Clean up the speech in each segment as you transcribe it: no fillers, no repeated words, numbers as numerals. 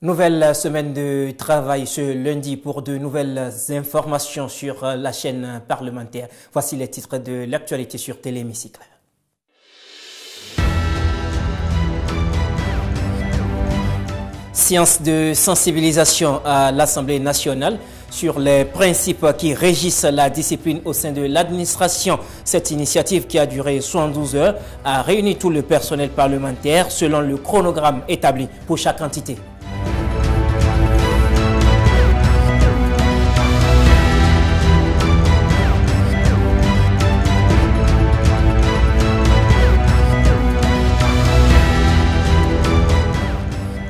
Nouvelle semaine de travail ce lundi pour de nouvelles informations sur la chaîne parlementaire. Voici les titres de l'actualité sur Téléhémicycle. Séance de sensibilisation à l'Assemblée nationale sur les principes qui régissent la discipline au sein de l'administration. Cette initiative qui a duré 72 heures a réuni tout le personnel parlementaire selon le chronogramme établi pour chaque entité.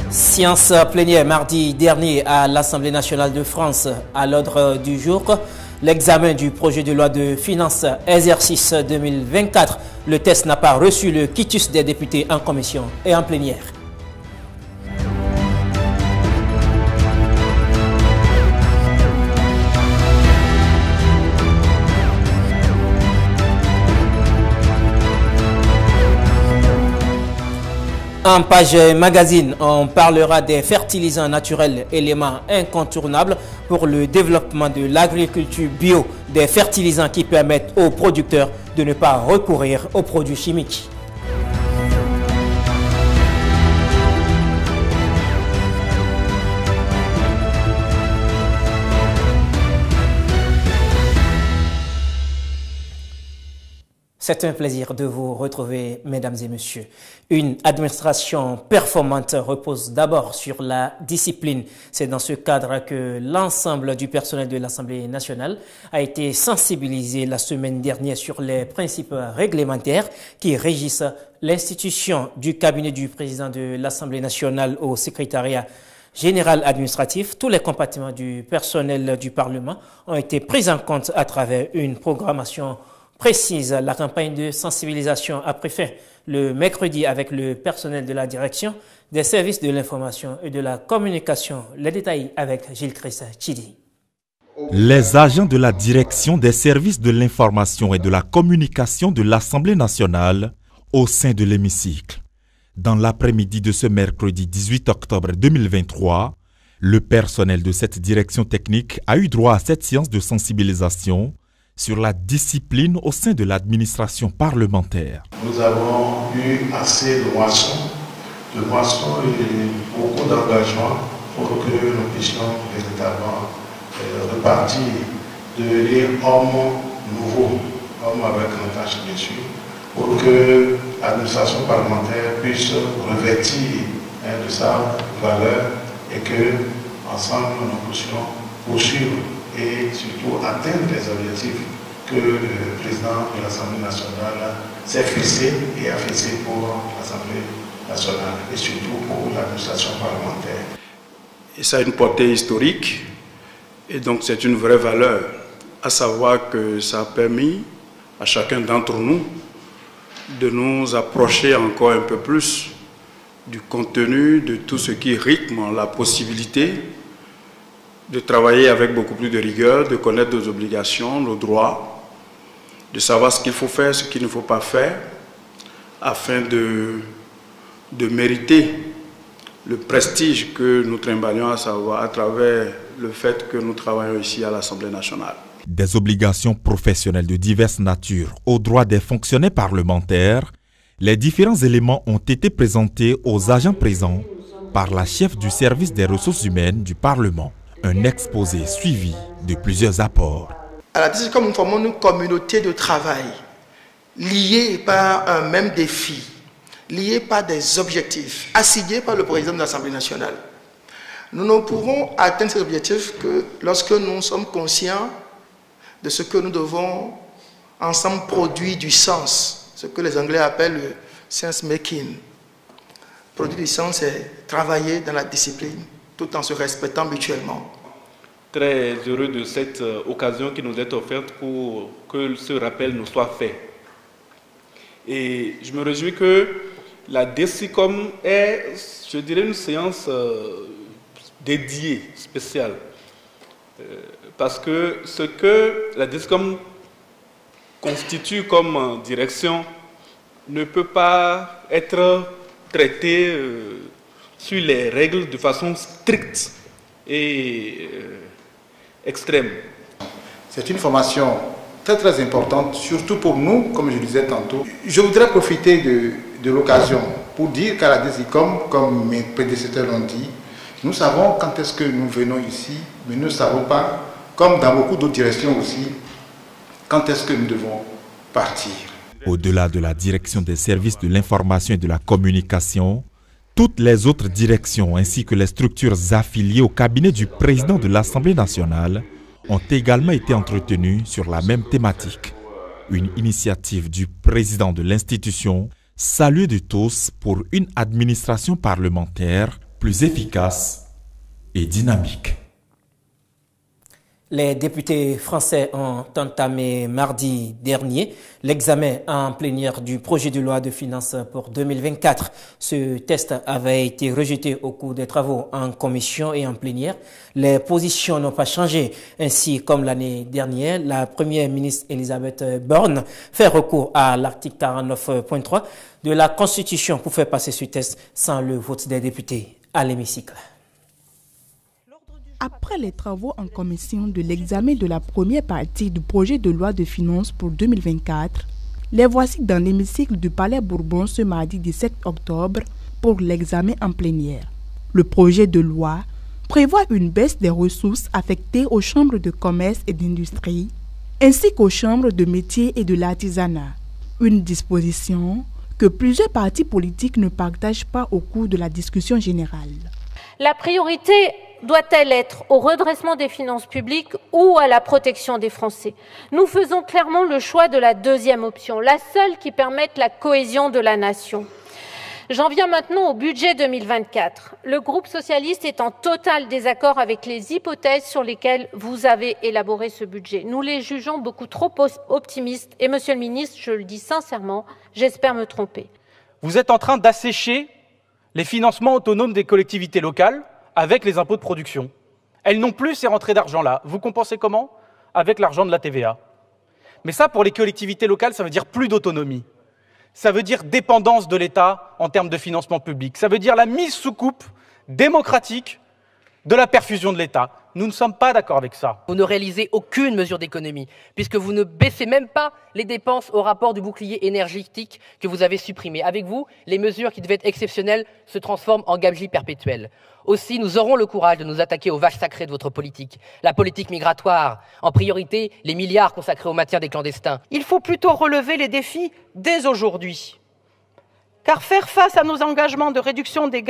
Séance plénière mardi dernier à l'Assemblée nationale de France. À l'ordre du jour, l'examen du projet de loi de finances exercice 2024. Le test n'a pas reçu le quitus des députés en commission et en plénière. En page magazine, on parlera des fertilisants naturels, éléments incontournables pour le développement de l'agriculture bio, des fertilisants qui permettent aux producteurs de ne pas recourir aux produits chimiques. C'est un plaisir de vous retrouver, mesdames et messieurs. Une administration performante repose d'abord sur la discipline. C'est dans ce cadre que l'ensemble du personnel de l'Assemblée nationale a été sensibilisé la semaine dernière sur les principes réglementaires qui régissent l'institution du cabinet du président de l'Assemblée nationale au secrétariat général administratif. Tous les compartiments du personnel du Parlement ont été pris en compte à travers une programmation précise. La campagne de sensibilisation a pris fin le mercredi avec le personnel de la direction des services de l'information et de la communication. Les détails avec Gilles-Chris Chidi. Les agents de la direction des services de l'information et de la communication de l'Assemblée nationale au sein de l'hémicycle. Dans l'après-midi de ce mercredi 18 octobre 2023, le personnel de cette direction technique a eu droit à cette séance de sensibilisation sur la discipline au sein de l'administration parlementaire. Nous avons eu assez de moissons et beaucoup d'engagement pour que nous puissions véritablement repartir de l'homme nouveau, homme avec un tâche dessus, pour que l'administration parlementaire puisse revêtir de sa valeur et que ensemble nous puissions poursuivre et surtout atteindre les objectifs que le président de l'Assemblée nationale s'est fixé et a fixé pour l'Assemblée nationale et surtout pour l'administration parlementaire. Et ça a une portée historique et donc c'est une vraie valeur, à savoir que ça a permis à chacun d'entre nous de nous approcher encore un peu plus du contenu de tout ce qui rythme la possibilité de travailler avec beaucoup plus de rigueur, de connaître nos obligations, nos droits, de savoir ce qu'il faut faire, ce qu'il ne faut pas faire, afin de mériter le prestige que nous trimballons à travers le fait que nous travaillons ici à l'Assemblée nationale. Des obligations professionnelles de diverses natures aux droits des fonctionnaires parlementaires, les différents éléments ont été présentés aux agents présents par la chef du service des ressources humaines du Parlement. Un exposé suivi de plusieurs apports. À la DIC, comme nous formons une communauté de travail liée par un même défi, liée par des objectifs assignés par le président de l'Assemblée nationale, nous ne pourrons atteindre ces objectifs que lorsque nous sommes conscients de ce que nous devons ensemble produire du sens, ce que les Anglais appellent le sense making. Produire du sens, c'est travailler dans la discipline, tout en se respectant mutuellement. Très heureux de cette occasion qui nous est offerte pour que ce rappel nous soit fait. Et je me réjouis que la DECICOM est, je dirais, une séance dédiée, spéciale. Parce que ce que la DECICOM constitue comme direction ne peut pas être traité sur les règles de façon stricte et extrême. C'est une formation très très importante, surtout pour nous, comme je le disais tantôt. Je voudrais profiter de l'occasion pour dire qu'à la DESICOM, comme mes prédécesseurs l'ont dit, nous savons quand est-ce que nous venons ici, mais nous ne savons pas, comme dans beaucoup d'autres directions aussi, quand est-ce que nous devons partir. Au-delà de la direction des services de l'information et de la communication, toutes les autres directions ainsi que les structures affiliées au cabinet du président de l'Assemblée nationale ont également été entretenues sur la même thématique. Une initiative du président de l'institution, saluée de tous pour une administration parlementaire plus efficace et dynamique. Les députés français ont entamé mardi dernier l'examen en plénière du projet de loi de finances pour 2024. Ce test avait été rejeté au cours des travaux en commission et en plénière. Les positions n'ont pas changé. Ainsi, comme l'année dernière, la première ministre Elisabeth Borne fait recours à l'article 49.3 de la Constitution pour faire passer ce test sans le vote des députés à l'hémicycle. Après les travaux en commission de l'examen de la première partie du projet de loi de finances pour 2024, les voici dans l'hémicycle du Palais Bourbon ce mardi 17 octobre pour l'examen en plénière. Le projet de loi prévoit une baisse des ressources affectées aux chambres de commerce et d'industrie, ainsi qu'aux chambres de métiers et de l'artisanat. Une disposition que plusieurs partis politiques ne partagent pas au cours de la discussion générale. La priorité doit-elle être au redressement des finances publiques ou à la protection des Français? Nous faisons clairement le choix de la deuxième option, la seule qui permette la cohésion de la nation. J'en viens maintenant au budget 2024. Le groupe socialiste est en total désaccord avec les hypothèses sur lesquelles vous avez élaboré ce budget. Nous les jugeons beaucoup trop optimistes et, Monsieur le ministre, je le dis sincèrement, j'espère me tromper. Vous êtes en train d'assécher les financements autonomes des collectivités locales avec les impôts de production. Elles n'ont plus ces rentrées d'argent-là. Vous compensez comment? Avec l'argent de la TVA. Mais ça, pour les collectivités locales, ça veut dire plus d'autonomie. Ça veut dire dépendance de l'État en termes de financement public. Ça veut dire la mise sous coupe démocratique de la perfusion de l'État. Nous ne sommes pas d'accord avec ça. Vous ne réalisez aucune mesure d'économie, puisque vous ne baissez même pas les dépenses au rapport du bouclier énergétique que vous avez supprimé. Avec vous, les mesures qui devaient être exceptionnelles se transforment en gabegie perpétuelle. Aussi, nous aurons le courage de nous attaquer aux vaches sacrées de votre politique. La politique migratoire, en priorité, les milliards consacrés au maintien des clandestins. Il faut plutôt relever les défis dès aujourd'hui. Car faire face à nos engagements de réduction des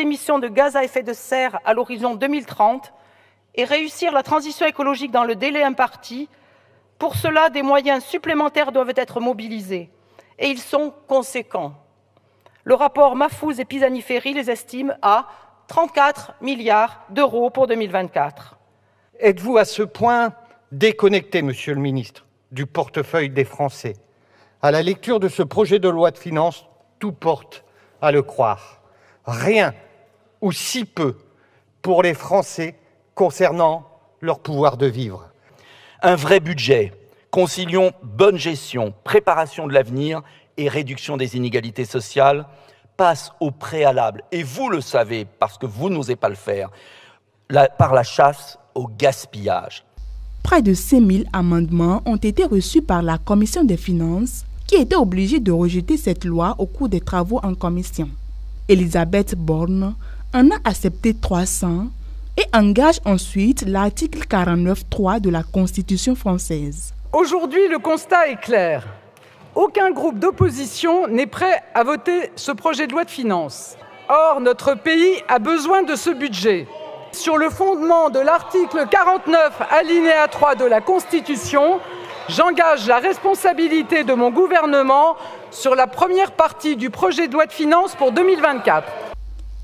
émissions de gaz à effet de serre à l'horizon 2030 et réussir la transition écologique dans le délai imparti, pour cela, des moyens supplémentaires doivent être mobilisés. Et ils sont conséquents. Le rapport Mahfouz et Pisani-Ferry les estime à 34 milliards d'euros pour 2024. Êtes-vous à ce point déconnecté, Monsieur le ministre, du portefeuille des Français? À la lecture de ce projet de loi de finances, tout porte à le croire. Rien, ou si peu, pour les Français concernant leur pouvoir de vivre. Un vrai budget, concilions bonne gestion, préparation de l'avenir et réduction des inégalités sociales, passe au préalable, et vous le savez, parce que vous n'osez pas le faire, par la chasse au gaspillage. Près de 5000 amendements ont été reçus par la Commission des finances, qui était obligée de rejeter cette loi au cours des travaux en commission. Elisabeth Borne en a accepté 300 et engage ensuite l'article 49.3 de la Constitution française. Aujourd'hui, le constat est clair. Aucun groupe d'opposition n'est prêt à voter ce projet de loi de finances. Or, notre pays a besoin de ce budget. Sur le fondement de l'article 49, alinéa 3 de la Constitution, j'engage la responsabilité de mon gouvernement sur la première partie du projet de loi de finances pour 2024.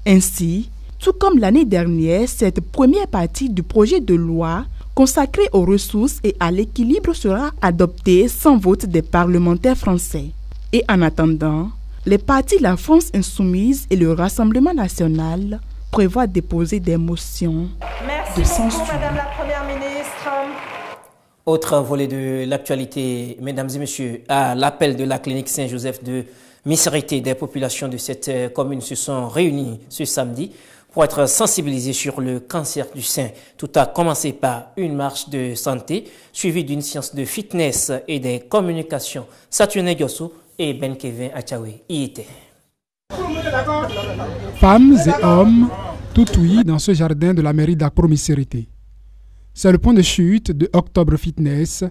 Ainsi, tout comme l'année dernière, cette première partie du projet de loi consacrée aux ressources et à l'équilibre sera adoptée sans vote des parlementaires français. Et en attendant, les partis La France Insoumise et le Rassemblement National prévoient déposer des motions de censure. Merci beaucoup, Madame la Première ministre. Autre volet de l'actualité, mesdames et messieurs, à l'appel de la clinique Saint-Joseph de Minorité des populations de cette commune se sont réunies ce samedi pour être sensibilisées sur le cancer du sein. Tout a commencé par une marche de santé suivie d'une séance de fitness et des communications. Saturne Gyossou et Ben Kevin Achawe y étaient. Femmes et hommes, tout ouïs dans ce jardin de la mairie d'Akpro-Misérité. C'est le point de chute de Octobre Fitness,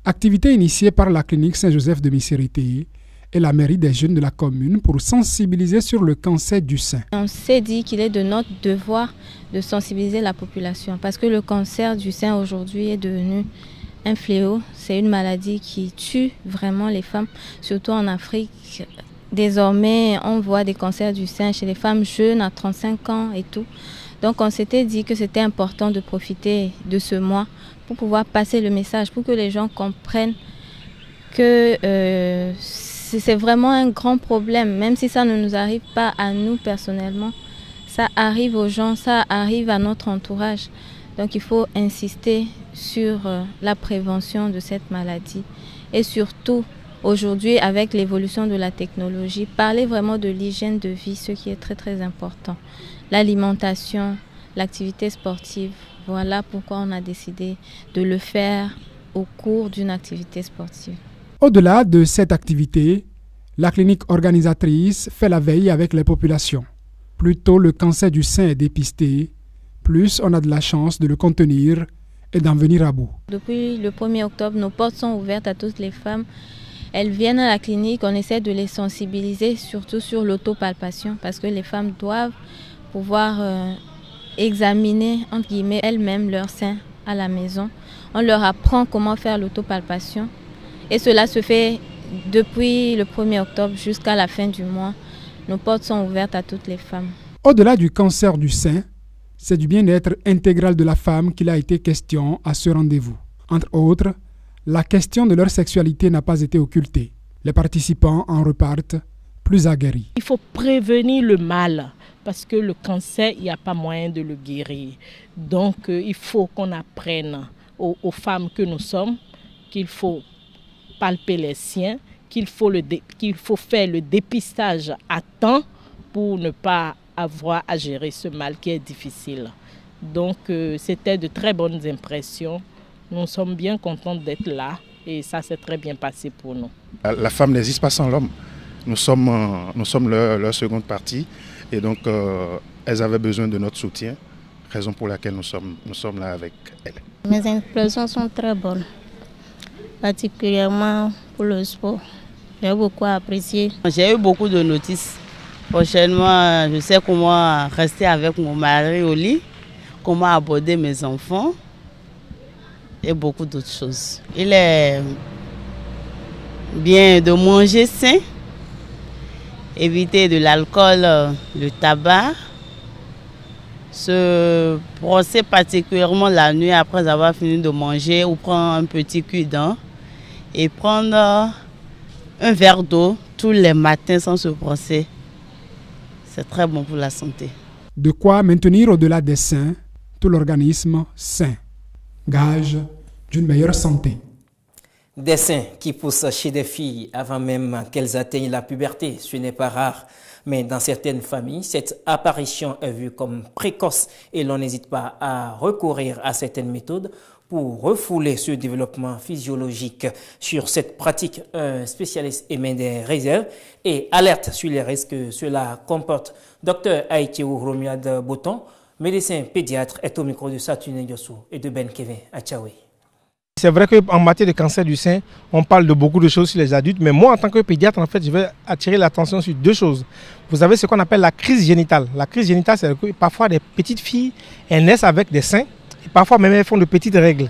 activité initiée par la clinique Saint-Joseph de Misérité et la mairie des jeunes de la commune pour sensibiliser sur le cancer du sein. On s'est dit qu'il est de notre devoir de sensibiliser la population parce que le cancer du sein aujourd'hui est devenu un fléau. C'est une maladie qui tue vraiment les femmes, surtout en Afrique. Désormais, on voit des cancers du sein chez les femmes jeunes à 35 ans et tout. Donc on s'était dit que c'était important de profiter de ce mois pour pouvoir passer le message, pour que les gens comprennent que c'est vraiment un grand problème. Même si ça ne nous arrive pas à nous personnellement, ça arrive aux gens, ça arrive à notre entourage. Donc il faut insister sur la prévention de cette maladie. Et surtout, aujourd'hui, avec l'évolution de la technologie, parler vraiment de l'hygiène de vie, ce qui est très très important. L'alimentation, l'activité sportive, voilà pourquoi on a décidé de le faire au cours d'une activité sportive. Au-delà de cette activité, la clinique organisatrice fait la veille avec les populations. Plus tôt le cancer du sein est dépisté, plus on a de la chance de le contenir et d'en venir à bout. Depuis le 1er octobre, nos portes sont ouvertes à toutes les femmes. Elles viennent à la clinique, on essaie de les sensibiliser, surtout sur l'autopalpation, parce que les femmes doivent pouvoir examiner, entre guillemets, elles-mêmes leur sein à la maison. On leur apprend comment faire l'autopalpation. Et cela se fait depuis le 1er octobre jusqu'à la fin du mois. Nos portes sont ouvertes à toutes les femmes. Au-delà du cancer du sein, c'est du bien-être intégral de la femme qu'il a été question à ce rendez-vous. Entre autres, la question de leur sexualité n'a pas été occultée. Les participants en repartent plus aguerris. Il faut prévenir le mal parce que le cancer, il n'y a pas moyen de le guérir. Donc, il faut qu'on apprenne aux femmes que nous sommes qu'il faut palper les siens, qu'il faut faire le dépistage à temps pour ne pas avoir à gérer ce mal qui est difficile. Donc c'était de très bonnes impressions. Nous sommes bien contents d'être là et ça s'est très bien passé pour nous. La femme n'existe pas sans l'homme. Nous sommes leur seconde partie et donc elles avaient besoin de notre soutien, raison pour laquelle nous sommes là avec elles. Mes impressions sont très bonnes, particulièrement pour le sport. J'ai beaucoup apprécié. J'ai eu beaucoup de notices. Prochainement, je sais comment rester avec mon mari au lit, comment aborder mes enfants et beaucoup d'autres choses. Il est bien de manger sain, éviter de l'alcool, le tabac, se brosser particulièrement la nuit après avoir fini de manger ou prendre un petit cure-dent et prendre un verre d'eau tous les matins sans se brosser. C'est très bon pour la santé. De quoi maintenir au-delà des seins tout l'organisme sain. Gage d'une meilleure santé. Des seins qui poussent chez des filles avant même qu'elles atteignent la puberté, ce n'est pas rare. Mais dans certaines familles, cette apparition est vue comme précoce et l'on n'hésite pas à recourir à certaines méthodes pour refouler ce développement physiologique. Sur cette pratique, un spécialiste émet des réserves et alerte sur les risques que cela comporte. Dr Aïtiou Romuald Boton, médecin pédiatre, est au micro de Saturne Gyossou et de Ben Kevin Achawe. C'est vrai qu'en matière de cancer du sein, on parle de beaucoup de choses sur les adultes, mais moi, en tant que pédiatre, en fait, je vais attirer l'attention sur deux choses. Vous avez ce qu'on appelle la crise génitale. La crise génitale, c'est que parfois des petites filles, elles naissent avec des seins, et parfois même elles font de petites règles.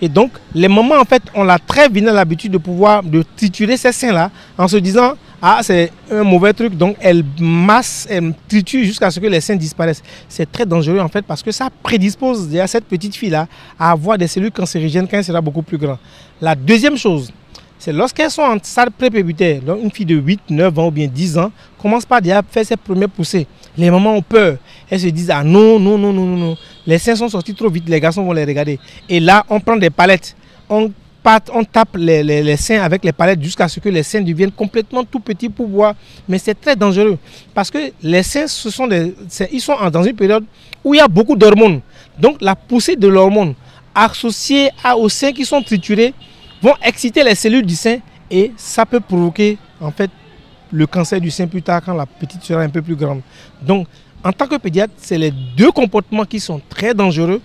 Et donc, les mamans, en fait, ont la très vilaine l'habitude de triturer ces seins-là en se disant « Ah, c'est un mauvais truc », donc elles massent, elles triturent jusqu'à ce que les seins disparaissent. C'est très dangereux, en fait, parce que ça prédispose déjà cette petite fille-là à avoir des cellules cancérigènes quand elle sera beaucoup plus grande. La deuxième chose, c'est lorsqu'elles sont en stade prépubitaire, donc une fille de 8, 9 ans ou bien 10 ans, commence par déjà faire ses premières poussées. Les mamans ont peur. Elles se disent « Ah non, non, non, non, non, non. Les seins sont sortis trop vite, les garçons vont les regarder. » Et là, on prend des palettes, on tape les seins avec les palettes jusqu'à ce que les seins deviennent complètement tout petits pour boire. Mais c'est très dangereux parce que les seins, ils sont dans une période où il y a beaucoup d'hormones. Donc la poussée de l'hormone associée aux seins qui sont triturés vont exciter les cellules du sein et ça peut provoquer en fait le cancer du sein plus tard quand la petite sera un peu plus grande. Donc en tant que pédiatre, c'est les deux comportements qui sont très dangereux.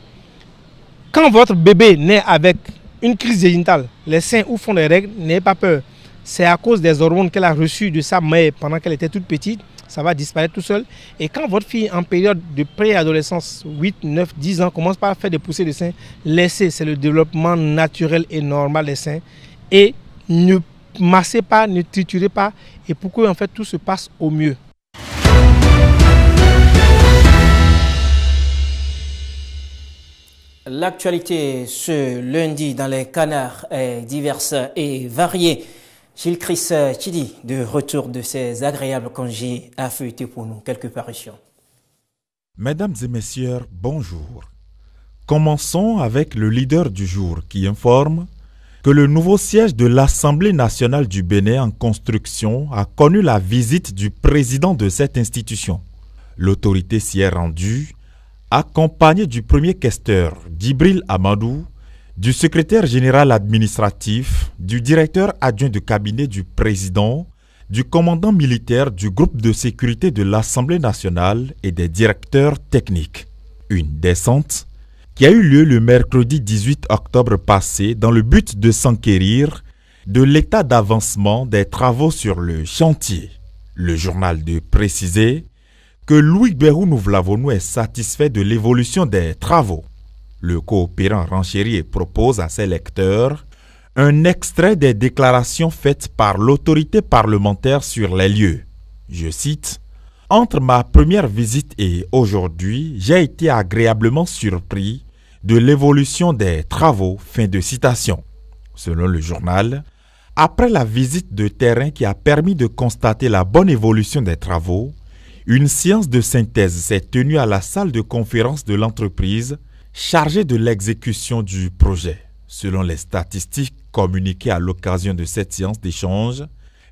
Quand votre bébé naît avec une crise génitale, les seins ou font des règles, n'ayez pas peur. C'est à cause des hormones qu'elle a reçues de sa mère pendant qu'elle était toute petite. Ça va disparaître tout seul. Et quand votre fille, en période de préadolescence, 8, 9, 10 ans, commence par faire des poussées de seins, laissez, c'est le développement naturel et normal des seins. Et ne massez pas, ne triturez pas. Et pour que en fait, tout se passe au mieux. L'actualité ce lundi dans les canards est diverse et variée. Gilles Chris Chidi, de retour de ses agréables congés, a feuilleté pour nous quelques parutions. Mesdames et messieurs, bonjour. Commençons avec le leader du jour qui informe que le nouveau siège de l'Assemblée nationale du Bénin en construction a connu la visite du président de cette institution. L'autorité s'y est rendue accompagné du premier questeur Djibril Amadou, du secrétaire général administratif, du directeur adjoint de cabinet du président, du commandant militaire du groupe de sécurité de l'Assemblée nationale et des directeurs techniques. Une descente qui a eu lieu le mercredi 18 octobre passé dans le but de s'enquérir de l'état d'avancement des travaux sur le chantier. Le journal de préciser que Louis Berou Nouvlavonou est satisfait de l'évolution des travaux. Le coopérant renchéri propose à ses lecteurs un extrait des déclarations faites par l'autorité parlementaire sur les lieux. Je cite : « Entre ma première visite et aujourd'hui, j'ai été agréablement surpris de l'évolution des travaux. » Fin de citation. Selon le journal, après la visite de terrain qui a permis de constater la bonne évolution des travaux, une séance de synthèse s'est tenue à la salle de conférence de l'entreprise chargée de l'exécution du projet. Selon les statistiques communiquées à l'occasion de cette séance d'échange,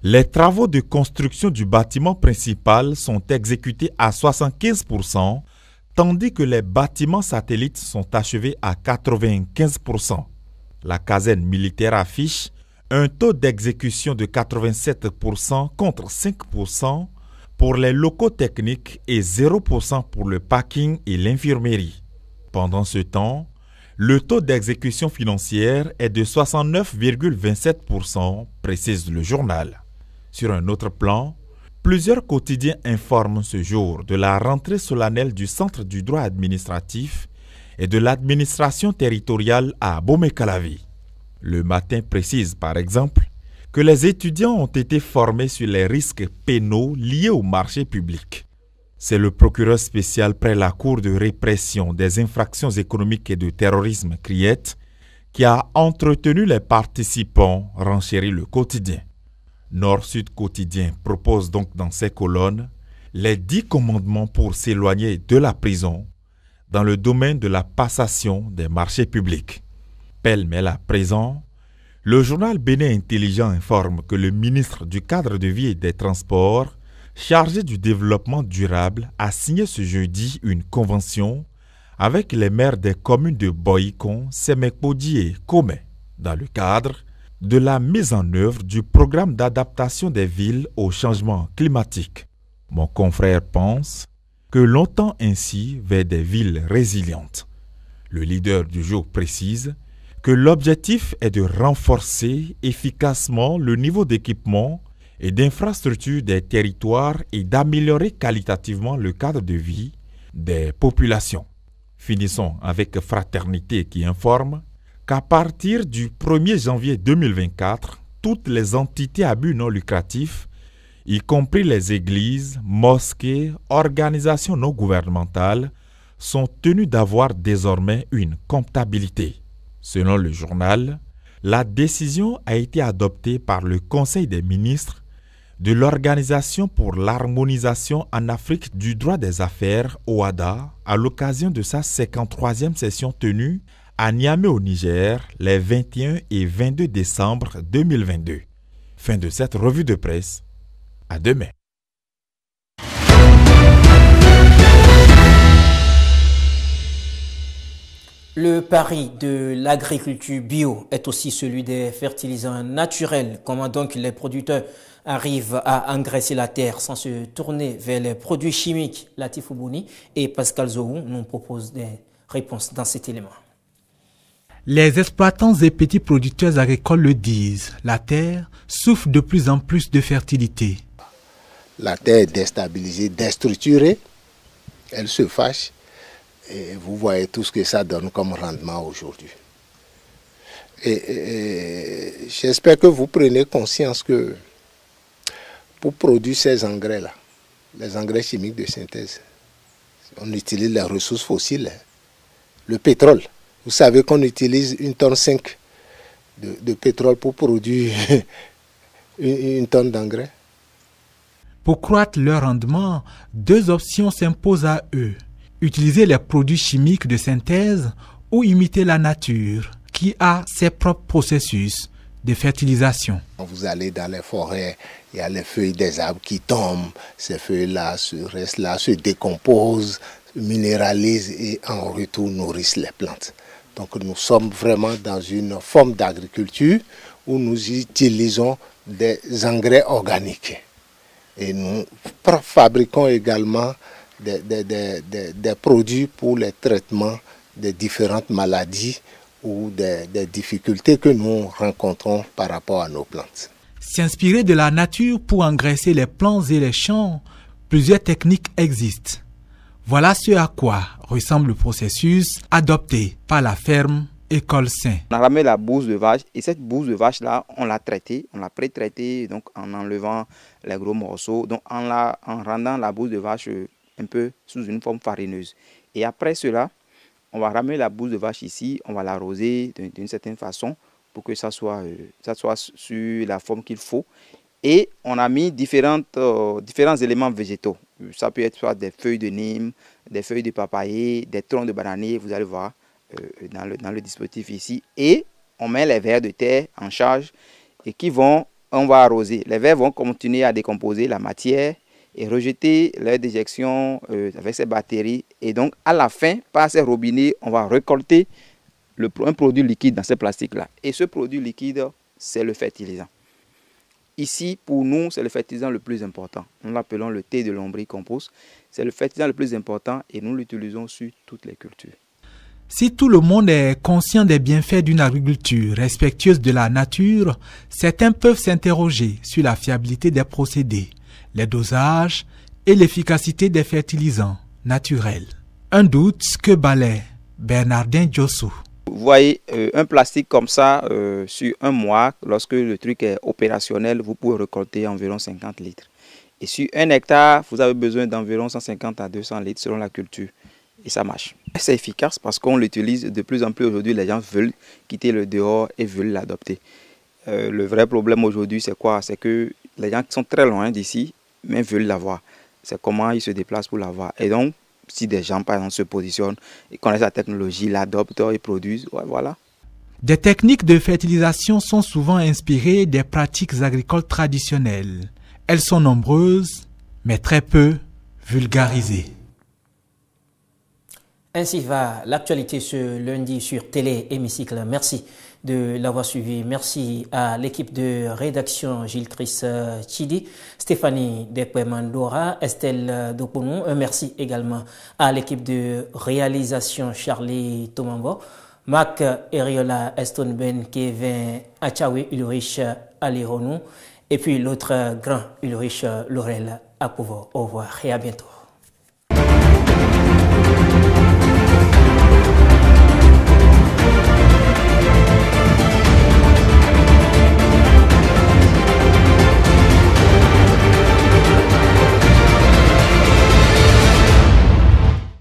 les travaux de construction du bâtiment principal sont exécutés à 75%, tandis que les bâtiments satellites sont achevés à 95%. La caserne militaire affiche un taux d'exécution de 87% contre 5% pour les locaux techniques et 0% pour le parking et l'infirmerie. Pendant ce temps, le taux d'exécution financière est de 69,27%, précise le journal. Sur un autre plan, plusieurs quotidiens informent ce jour de la rentrée solennelle du Centre du droit administratif et de l'administration territoriale à Bomé-Calavi. Le Matin précise par exemple que les étudiants ont été formés sur les risques pénaux liés au marché public. C'est le procureur spécial près la Cour de répression des infractions économiques et de terrorisme, CRIET, qui a entretenu les participants, renchérit le quotidien. Nord-Sud Quotidien propose donc dans ses colonnes les 10 commandements pour s'éloigner de la prison dans le domaine de la passation des marchés publics. Pêle-mêle à présent, le journal Bénin Intelligent informe que le ministre du Cadre de vie et des Transports, chargé du développement durable, a signé ce jeudi une convention avec les maires des communes de Boïkon, Semekpodi et Komé, dans le cadre de la mise en œuvre du programme d'adaptation des villes au changement climatique. Mon confrère pense que l'on tend ainsi vers des villes résilientes. Le leader du jour précise que l'objectif est de renforcer efficacement le niveau d'équipement et d'infrastructure des territoires et d'améliorer qualitativement le cadre de vie des populations. Finissons avec Fraternité qui informe qu'à partir du 1er janvier 2024, toutes les entités à but non lucratif, y compris les églises, mosquées, organisations non gouvernementales, sont tenues d'avoir désormais une comptabilité. Selon le journal, la décision a été adoptée par le Conseil des ministres de l'Organisation pour l'harmonisation en Afrique du droit des affaires, OHADA, à l'occasion de sa 53e session tenue à Niamey au Niger les 21 et 22 décembre 2022. Fin de cette revue de presse. À demain. Le pari de l'agriculture bio est aussi celui des fertilisants naturels. Comment donc les producteurs arrivent à engraisser la terre sans se tourner vers les produits chimiques? Latif Oubouni et Pascal Zohou nous proposent des réponses dans cet élément. Les exploitants et petits producteurs agricoles le disent, la terre souffre de plus en plus de fertilité. La terre est déstabilisée, déstructurée, elle se fâche. Et vous voyez tout ce que ça donne comme rendement aujourd'hui. Et j'espère que vous prenez conscience que pour produire ces engrais-là, les engrais chimiques de synthèse, on utilise les ressources fossiles, le pétrole. Vous savez qu'on utilise 1,5 tonne de pétrole pour produire une tonne d'engrais. Pour croître leur rendement, deux options s'imposent à eux. Utiliser les produits chimiques de synthèse ou imiter la nature qui a ses propres processus de fertilisation. Quand vous allez dans les forêts, il y a les feuilles des arbres qui tombent, ces feuilles-là restent là, se décomposent, minéralisent et en retour nourrissent les plantes. Donc nous sommes vraiment dans une forme d'agriculture où nous utilisons des engrais organiques. Et nous fabriquons également des produits pour les traitements des différentes maladies ou des difficultés que nous rencontrons par rapport à nos plantes. S'inspirer de la nature pour engraisser les plants et les champs, plusieurs techniques existent. Voilà ce à quoi ressemble le processus adopté par la ferme École Saint. On a ramené la bouse de vache et cette bouse de vache là, on l'a traitée, on l'a pré-traitée donc en enlevant les gros morceaux, donc en rendant la bouse de vache un peu sous une forme farineuse. Et après cela, on va ramener la bouse de vache ici, on va l'arroser d'une certaine façon pour que ça soit sur la forme qu'il faut. Et on a mis différents éléments végétaux. Ça peut être soit des feuilles de nîmes, des feuilles de papayer, des troncs de bananier, vous allez voir dans le dispositif ici. Et on met les vers de terre en charge et on va arroser. Les vers vont continuer à décomposer la matière et rejeter leur déjection avec ces batteries. Et donc, à la fin, par ces robinets, on va récolter un produit liquide dans ces plastiques-là. Et ce produit liquide, c'est le fertilisant. Ici, pour nous, c'est le fertilisant le plus important. Nous l'appelons le thé de lombricompost. C'est le fertilisant le plus important et nous l'utilisons sur toutes les cultures. Si tout le monde est conscient des bienfaits d'une agriculture respectueuse de la nature, certains peuvent s'interroger sur la fiabilité des procédés, les dosages et l'efficacité des fertilisants naturels. Un doute que balaie Bernardin Diossou. Vous voyez un plastique comme ça sur un mois, lorsque le truc est opérationnel, vous pouvez récolter environ 50 litres. Et sur 1 hectare, vous avez besoin d'environ 150 à 200 litres selon la culture. Et ça marche. C'est efficace parce qu'on l'utilise de plus en plus aujourd'hui. Les gens veulent quitter le dehors et veulent l'adopter. Le vrai problème aujourd'hui, c'est quoi? C'est que les gens qui sont très loin d'ici, mais veulent l'avoir. C'est comment ils se déplacent pour l'avoir. Et donc, si des gens, par exemple, se positionnent, ils connaissent la technologie, l'adoptent, ils produisent, ouais, voilà. Des techniques de fertilisation sont souvent inspirées des pratiques agricoles traditionnelles. Elles sont nombreuses, mais très peu vulgarisées. Ainsi va l'actualité ce lundi sur Télé Hémicycle. Merci de l'avoir suivi. Merci à l'équipe de rédaction Gilles Triss Chidi, Stéphanie Dekwe-Mandora, Estelle Doponou. Un merci également à l'équipe de réalisation Charlie Tomambo, Marc Eriola Estonben, Kevin Achawi, Ulrich Alironou et puis l'autre grand Ulrich Laurel Apouvo. Au revoir et à bientôt.